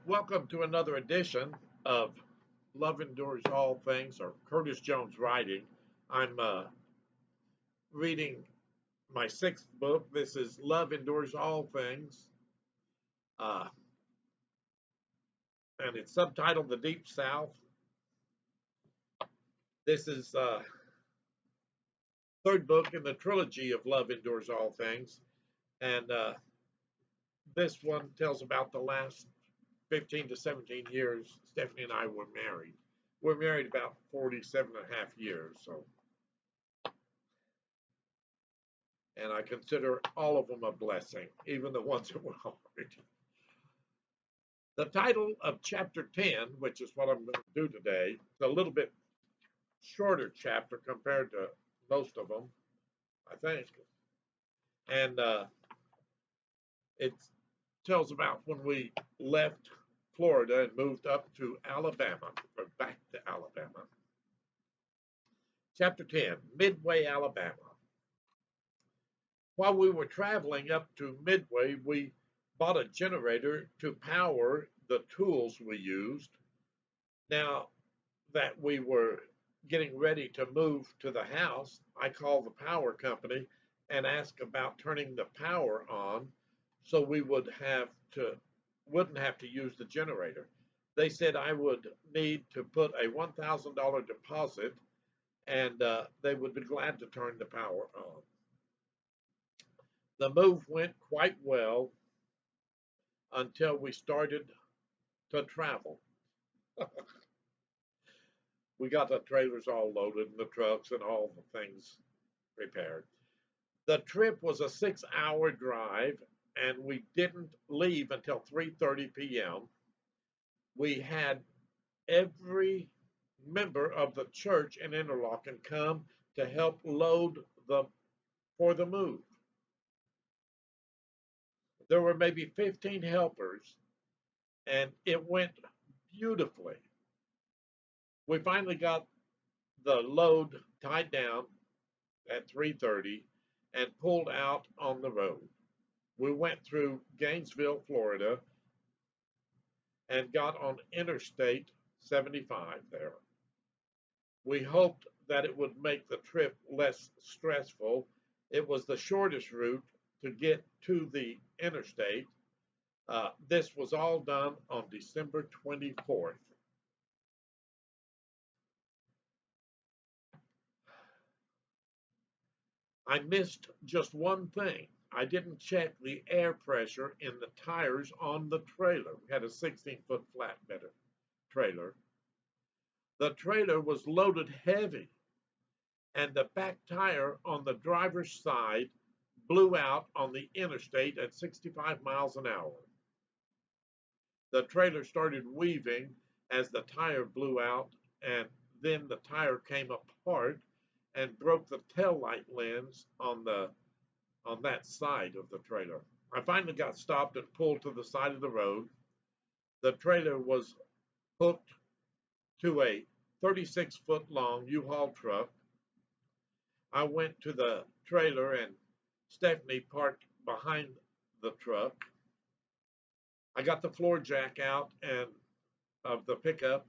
Welcome to another edition of Love Endures All Things, or Curtis Jones writing. I'm reading my sixth book. This is Love Endures All Things, uh, and it's subtitled The Deep South. This is third book in the trilogy of Love Endures All Things, and this one tells about the last 15 to 17 years Stephanie and I were married. We're married about 47 and a half years, so and I consider all of them a blessing, even the ones that were hard. The title of chapter 10, which is what I'm going to do today, is a little bit shorter chapter compared to most of them, I think. And it tells about when we left Florida and moved up to Alabama, or back to Alabama. Chapter 10, Midway, Alabama. While we were traveling up to Midway, we bought a generator to power the tools we used. Now that we were getting ready to move to the house, I called the power company and asked about turning the power on so we wouldn't have to use the generator. They said I would need to put a $1,000 deposit and they would be glad to turn the power on. The move went quite well until we started to travel. We got the trailers all loaded and the trucks and all the things prepared. The trip was a 6-hour drive and we didn't leave until 3:30 p.m. We had every member of the church in Interlaken come to help load for the move. There were maybe 15 helpers and it went beautifully. We finally got the load tied down at 3:30 and pulled out on the road. We went through Gainesville, Florida, and got on Interstate 75 there. We hoped that it would make the trip less stressful. It was the shortest route to get to the interstate. This was all done on December 24th. I missed just one thing. I didn't check the air pressure in the tires on the trailer. We had a 16-foot flatbed trailer. The trailer was loaded heavy, and the back tire on the driver's side blew out on the interstate at 65 miles an hour. The trailer started weaving as the tire blew out, and then the tire came apart and broke the tail light lens on that side of the trailer. I finally got stopped and pulled to the side of the road. The trailer was hooked to a 36-foot long U-Haul truck. I went to the trailer and Stephanie parked behind the truck. I got the floor jack out and of the pickup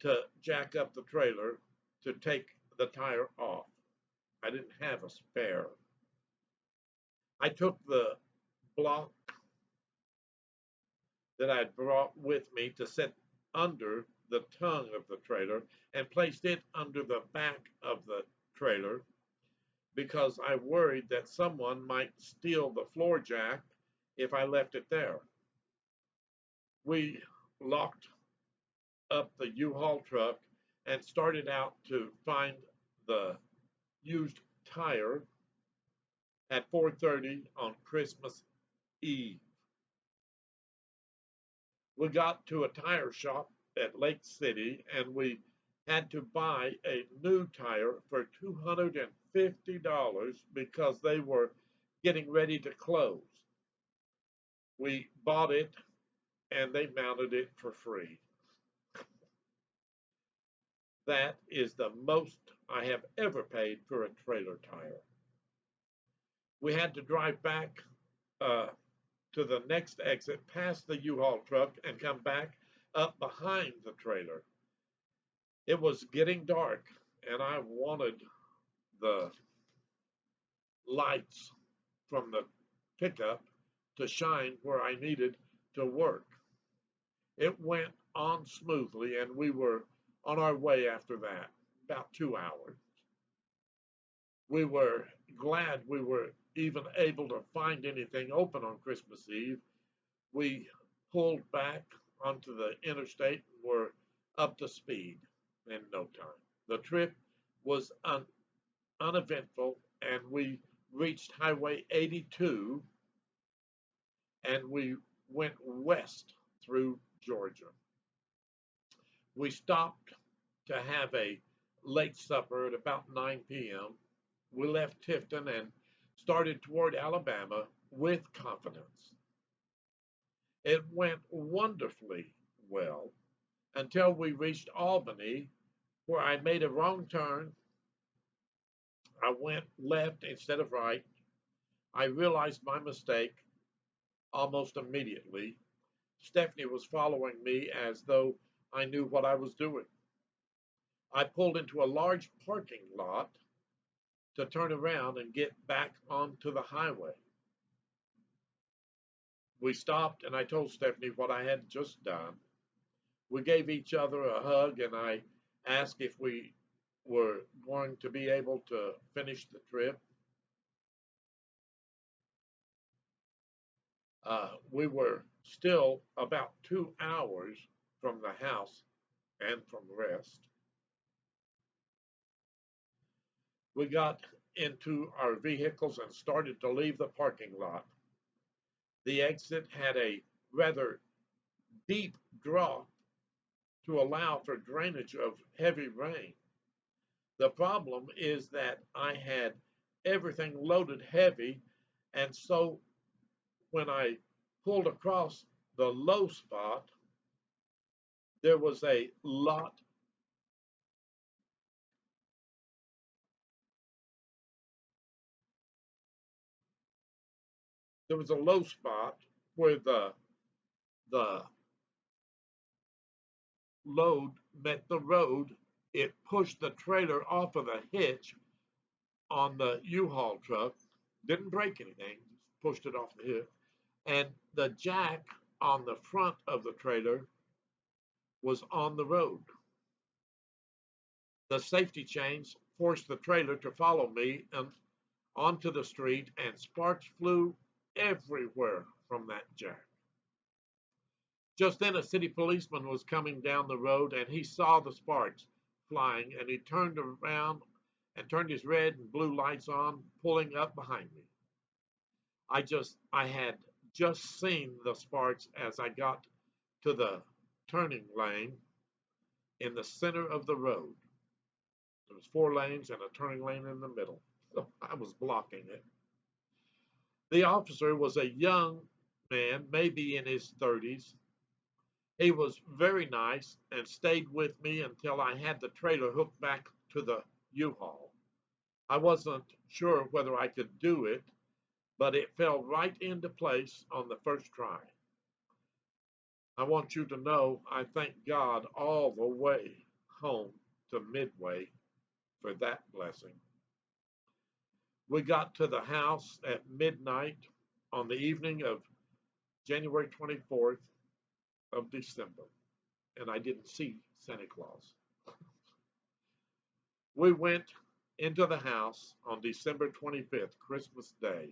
to jack up the trailer to take the tire off. I didn't have a spare. I took the block that I had brought with me to sit under the tongue of the trailer and placed it under the back of the trailer because I worried that someone might steal the floor jack if I left it there. We locked up the U-Haul truck and started out to find the used tire at 4:30 on Christmas Eve. We got to a tire shop at Lake City and we had to buy a new tire for $250 because they were getting ready to close. We bought it and they mounted it for free. That is the most I have ever paid for a trailer tire. We had to drive back to the next exit, past the U-Haul truck, and come back up behind the trailer. It was getting dark, and I wanted the lights from the pickup to shine where I needed to work. It went on smoothly, and we were on our way after that, about 2 hours. We were glad we were even able to find anything open on Christmas Eve. We pulled back onto the interstate and were up to speed in no time. The trip was uneventful, and we reached Highway 82 and we went west through Georgia. We stopped to have a late supper at about 9 p.m. We left Ch.10 and started toward Alabama with confidence. It went wonderfully well until we reached Albany, where I made a wrong turn. I went left instead of right. I realized my mistake almost immediately. Stephanie was following me as though I knew what I was doing. I pulled into a large parking lot to turn around and get back onto the highway. We stopped, and I told Stephanie what I had just done. We gave each other a hug, and I asked if we were going to be able to finish the trip. We were still about 2 hours from the house and from rest. We got into our vehicles and started to leave the parking lot. The exit had a rather deep drop to allow for drainage of heavy rain. The problem is that I had everything loaded heavy, and so when I pulled across the low spot, there was a lot there was a low spot where the load met the road. It pushed the trailer off of the hitch on the U-Haul truck, didn't break anything, just pushed it off the hitch. And the jack on the front of the trailer was on the road. The safety chains forced the trailer to follow me and onto the street, and sparks flew everywhere from that jack. Just then, a city policeman was coming down the road, and he saw the sparks flying, and he turned around and turned his red and blue lights on, pulling up behind me. I had just seen the sparks as I got to the turning lane in the center of the road. There was 4 lanes and a turning lane in the middle, so I was blocking it. The officer was a young man, maybe in his 30s. He was very nice and stayed with me until I had the trailer hooked back to the U-Haul. I wasn't sure whether I could do it, but it fell right into place on the first try. I want you to know I thank God all the way home to Midway for that blessing. We got to the house at midnight on the evening of January 24th of December, and I didn't see Santa Claus. We went into the house on December 25th, Christmas Day.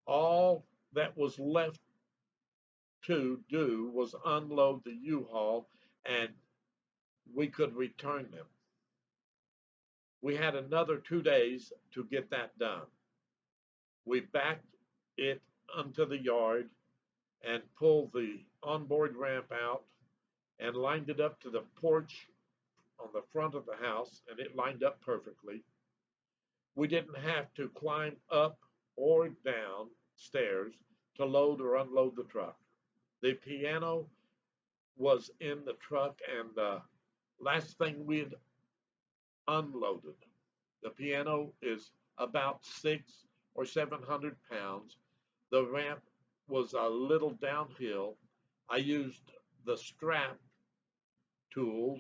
All that was left to do was unload the U-Haul, and we could return them. We had another 2 days to get that done. We backed it onto the yard and pulled the onboard ramp out and lined it up to the porch on the front of the house, and it lined up perfectly. We didn't have to climb up or down stairs to load or unload the truck. The piano was in the truck, and the last thing we had unloaded. The piano is about 6 or 700 pounds. The ramp was a little downhill. I used the strap tools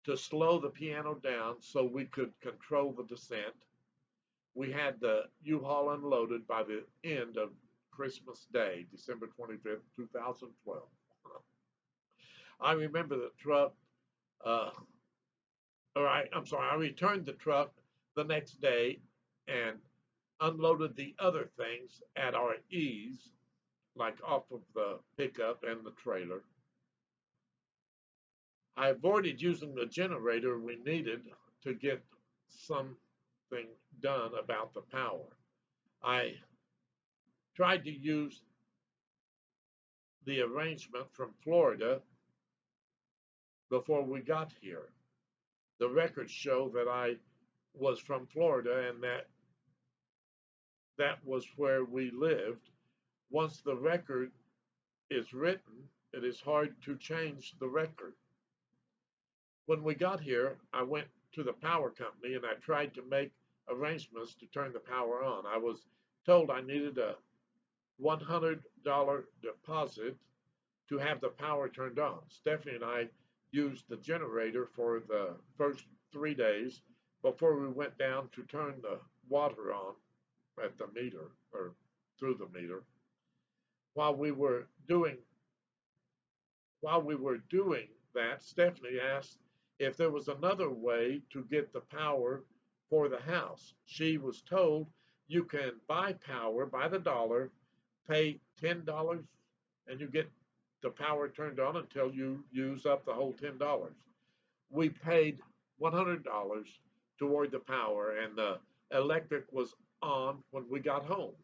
to slow the piano down so we could control the descent. We had the U-Haul unloaded by the end of Christmas Day, December 25th, 2012. I remember the truck, uh, I'm sorry, I returned the truck the next day and unloaded the other things at our ease, like off of the pickup and the trailer. I avoided using the generator we needed to get something done about the power. I tried to use the arrangement from Florida before we got here. The records show that I was from Florida and that was where we lived. Once the record is written, it is hard to change the record. When we got here, I went to the power company and I tried to make arrangements to turn the power on. I was told I needed a $100 deposit to have the power turned on. Stephanie and I used the generator for the first 3 days before we went down to turn the water on at the meter or through the meter. While we were doing that, Stephanie asked if there was another way to get the power for the house. She was told you can buy power by the dollar, pay $10, and you get the power turned on until you use up the whole $10. We paid $100 toward the power, and the electric was on when we got home.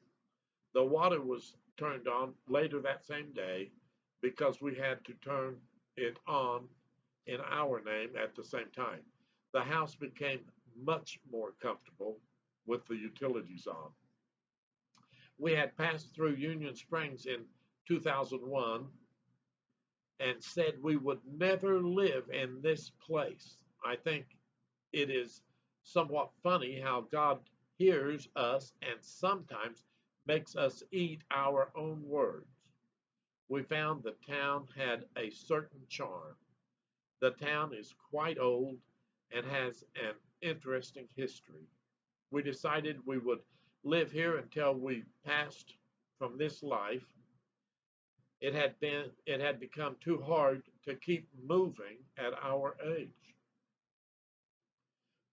The water was turned on later that same day because we had to turn it on in our name at the same time. The house became much more comfortable with the utilities on. We had passed through Union Springs in 2001 and said we would never live in this place. I think it is somewhat funny how God hears us and sometimes makes us eat our own words. We found the town had a certain charm. The town is quite old and has an interesting history. We decided we would live here until we passed from this life. It had become too hard to keep moving at our age.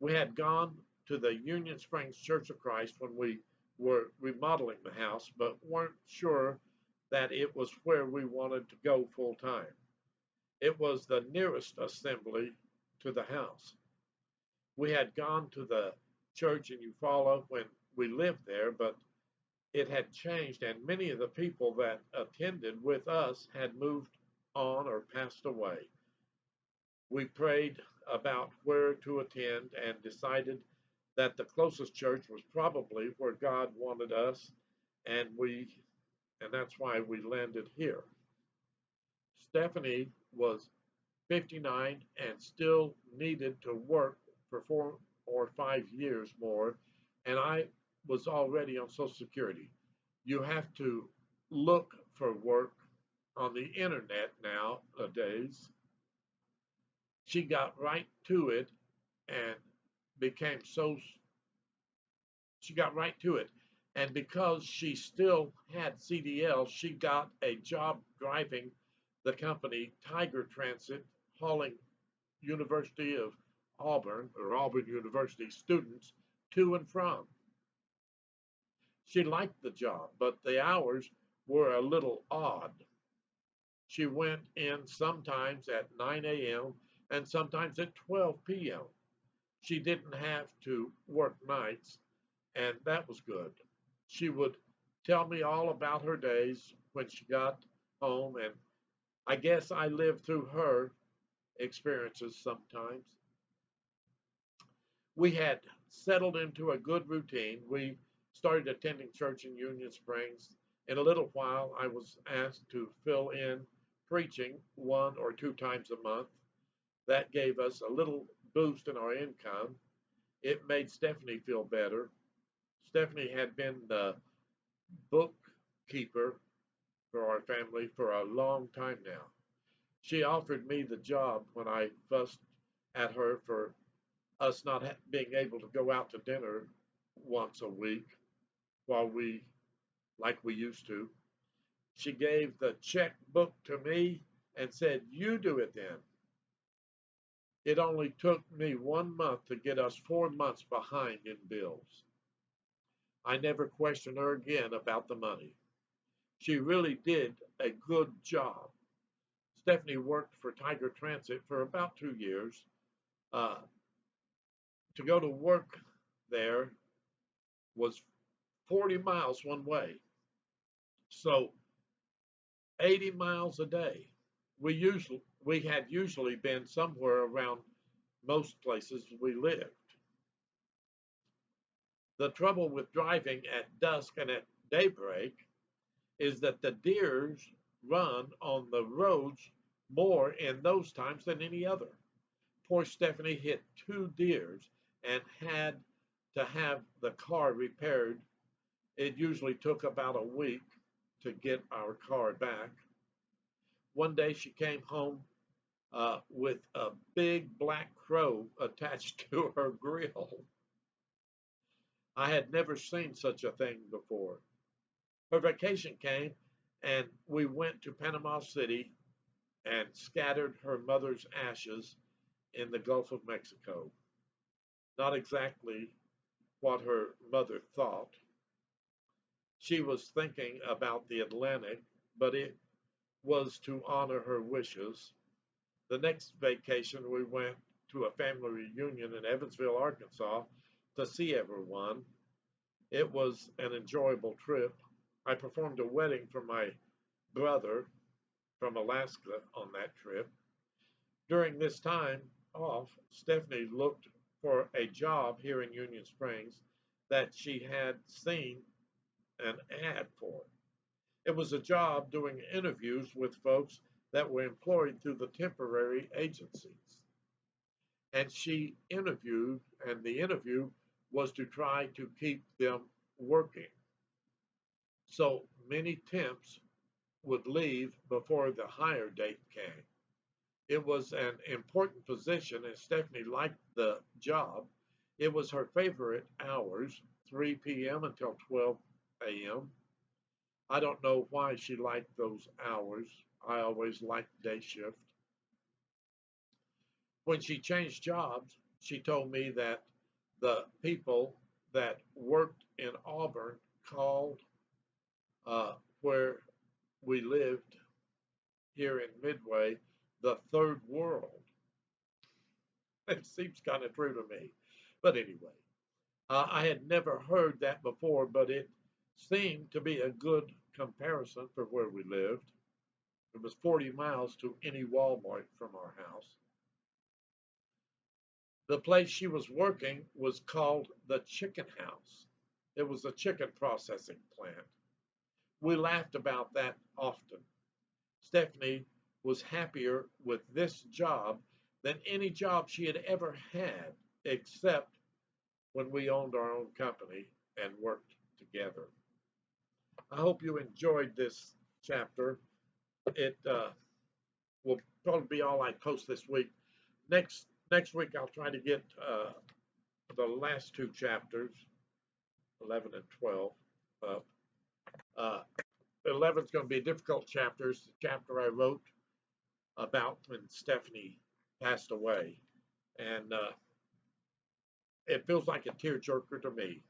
We had gone to the Union Springs Church of Christ when we were remodeling the house, but weren't sure that it was where we wanted to go full time. It was the nearest assembly to the house. We had gone to the church in Eufaula when we lived there, but it had changed, and many of the people that attended with us had moved on or passed away. We prayed about where to attend and decided that the closest church was probably where God wanted us, and that's why we landed here. Stephanie was 59 and still needed to work for 4 or 5 years more, and I was already on Social Security. You have to look for work on the internet nowadays. She got right to it and became so she got right to it. And because she still had CDL, she got a job driving the company Tiger Transit, hauling University of Auburn or Auburn University students to and from. She liked the job, but the hours were a little odd. She went in sometimes at 9 a.m. and sometimes at 12 p.m. She didn't have to work nights, and that was good. She would tell me all about her days when she got home, and I guess I lived through her experiences sometimes. We had settled into a good routine. We started attending church in Union Springs. In a little while, I was asked to fill in preaching 1 or 2 times a month. That gave us a little boost in our income. It made Stephanie feel better. Stephanie had been the bookkeeper for our family for a long time now. She offered me the job when I fussed at her for us not being able to go out to dinner once a week while like we used to. She gave the checkbook to me and said, "You do it then." It only took me 1 month to get us 4 months behind in bills. I never questioned her again about the money. She really did a good job. Stephanie worked for Tiger Transit for about 2 years. Uh, to go to work there was 40 miles one way, so 80 miles a day. We had usually been somewhere around most places we lived. The trouble with driving at dusk and at daybreak is that the deers run on the roads more in those times than any other. Poor Stephanie hit 2 deers and had to have the car repaired. It usually took about a week to get our car back. One day she came home with a big black crow attached to her grill. I had never seen such a thing before. Her vacation came, and we went to Panama City and scattered her mother's ashes in the Gulf of Mexico. Not exactly what her mother thought. She was thinking about the Atlantic, but it was to honor her wishes. The next vacation, we went to a family reunion in Evansville, Arkansas to see everyone. It was an enjoyable trip. I performed a wedding for my brother from Alaska on that trip. During this time off, Stephanie looked for a job here in Union Springs that she had seen an ad for. It was a job doing interviews with folks that were employed through the temporary agencies. And she interviewed, and the interview was to try to keep them working. So many temps would leave before the hire date came. It was an important position, and Stephanie liked the job. It was her favorite hours, 3 p.m. until 12 a.m. I don't know why she liked those hours. I always liked day shift. When she changed jobs, she told me that the people that worked in Auburn called where we lived here in Midway the third world. It seems kind of true to me. But anyway, I had never heard that before, but it seemed to be a good comparison for where we lived. It was 40 miles to any Walmart from our house. The place she was working was called the Chicken House. It was a chicken processing plant. We laughed about that often. Stephanie was happier with this job than any job she had ever had, except when we owned our own company and worked together. I hope you enjoyed this chapter. It will probably be all I post this week. Next week I'll try to get the last two chapters, 11 and 12. Up. 11 is going to be a difficult chapter. It's the chapter I wrote about when Stephanie passed away, and it feels like a tearjerker to me.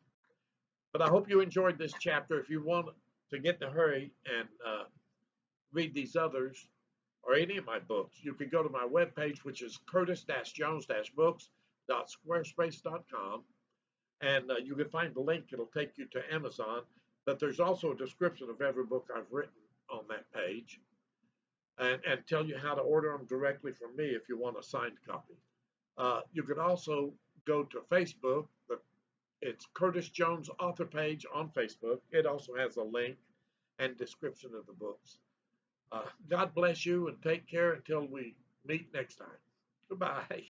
But I hope you enjoyed this chapter. If you want to get in a hurry and read these others or any of my books, you can go to my webpage, which is curtis-jones-books.squarespace.com, and you can find the link. It'll take you to Amazon, but there's also a description of every book I've written on that page, and tell you how to order them directly from me if you want a signed copy. You can also go to Facebook. It's Curtis Jones author page on Facebook. It also has a link and description of the books. God bless you and take care until we meet next time. Goodbye.